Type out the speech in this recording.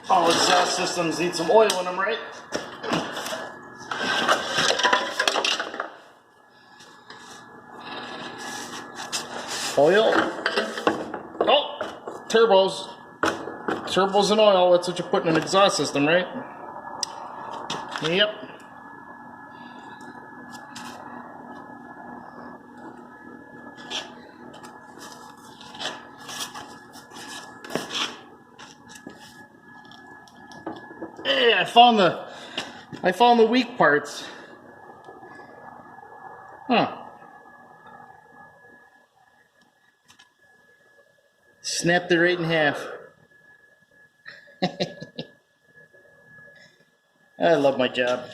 All exhaust systems need some oil in them, right? Oil. Oh, turbos. Turbos and oil, that's what you put in an exhaust system, right? Yep. Hey, I found the weak parts. Huh. Snapped it right in half. I love my job.